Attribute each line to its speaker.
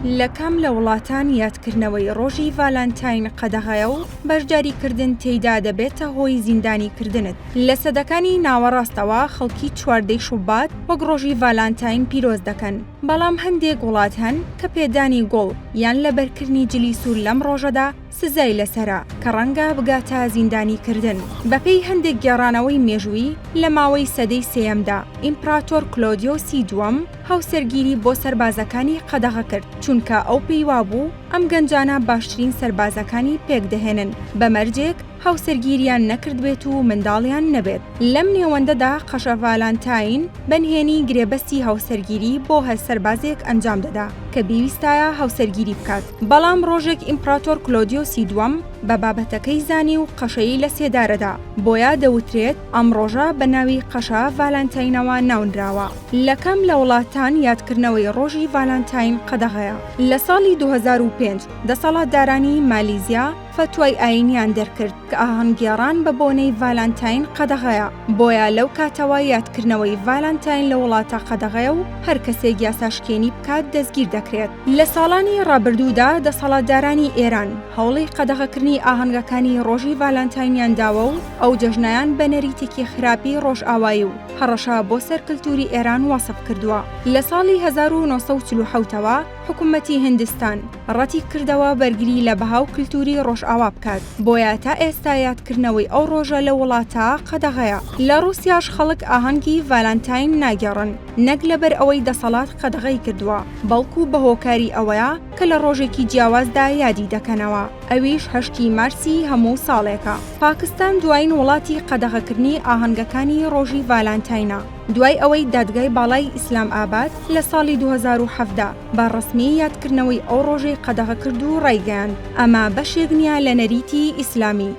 Speaker 1: لە کام لە وڵاتان یادکردنەوەی ڕۆژی ڤالانتاین قەدەغەیە و بەشداریکردن تێیدا دەبێتە هۆی زیندانیکردنت. لە سەدەکانی ناوەڕاستەوە خەڵکی چواردەی شوبات وەک ڕۆژی ڤالانتاین پیرۆز دەکەن، بەڵام هەندێک وڵات هەن کە پێدانی گوڵ یان لەبەرکردنی جلی سوور لەم ڕۆژەدا سزای لەسەرە کە ڕەنگە بگاتە زیندانیکردن. بەپێی هەندێک گێڕانەوەی مێژووی لە ماوەی سەدەی سێیەمدا ئیمپراتۆر کلۆدیۆسی دووەم هاوسەرگیری بۆ سەربازەکانی قەدەغە کرد، چونکە ئەو پێی وابوو ئەم گەنجانە باشترین سەربازەکانی پێکدەهێنن، بەمەرجێک هاوسەرگیریان نەکرد بێت و منداڵیان نەبێت. لەم نێوەندەدا قەشە ڤالانتاین بەنهێنی گرێبەستی هاوسەرگیری بۆ هەر سەربازێک ئەنجام دەدا کە پێویستایە هاوسەرگیری بکات. بەڵام ڕۆژێک ئیمپراتۆر کلۆدیۆسی دووەم بە بابەتەکەی زانی و قەشەی لە سێدارەدا، بۆیە دەوترێت ئەم ڕۆژە بە ناوی قەشە ڤالانتاینەوە ناونراوە. لە کەم لە وڵاتان یادکردنەوەی ڕۆژی ڤالانتاین قەدەغەیە. لە ساڵی 2005 دەسەڵاتدارانی مالیزیا فتوای ئاینیان دەرکرد کە ئاهەنگگێڕان بە بۆنەی ڤالانتاین قەدەغەیە، بۆیە لەو کاتەوە یادکردنەوەی ڤالانتاین لە وڵاتە قەدەغەیە و هەر کەسێک یاساشکێنی بکات دەستگیر دەکرێت. لە ساڵانی ڕابردوودا دەسەڵاتدارانی ئێران هەوڵی قەدەغەکردنی ئاهەنگەکانی ڕۆژی ڤالانتاینیان داوە و ئەو جەژنەیان بە نەریتێکی خراپی ڕۆژئاوایی و هەڕەشە بۆ سەر کلتوری ئێران وەسف کردووە. لە ساڵی 1947ەوە حکوومەتی هیندستان ڕەتی کردەوە بەرگری لە بەهاو کلتوری ڕۆژئاوا بکات، بۆیە تا ئێستا یادکردنەوەی ئەو ڕۆژە لە وڵاتە قەدەغەیە. لە ڕووسیاش خەڵک ئاهەنگی ڤالانتاین ناگێڕن، نەک لەبەر ئەوەی دەسەڵات قەدەغەی کردووە، بەڵکو بە هۆکاری ئەوەیە کە لە ڕۆژێکی جیاوازدا یادی دەکەنەوە، ئەویش 8 مارسی هەموو ساڵێکە. پاکستان دوایین وڵاتی قەدەغەکردنی ئاهەنگەکانی ڕۆژی ڤالانتاینە، دوای ئەوەی دادگای باڵای ئیسلام ئاباد لە ساڵی 2017 بە ڕسمی یادکردنەوەی ئەو ڕۆژەی قەدەغە کرد و ڕایگەیاند. ئەمە بەشێک نیە لە نەریتی ئیسلامی.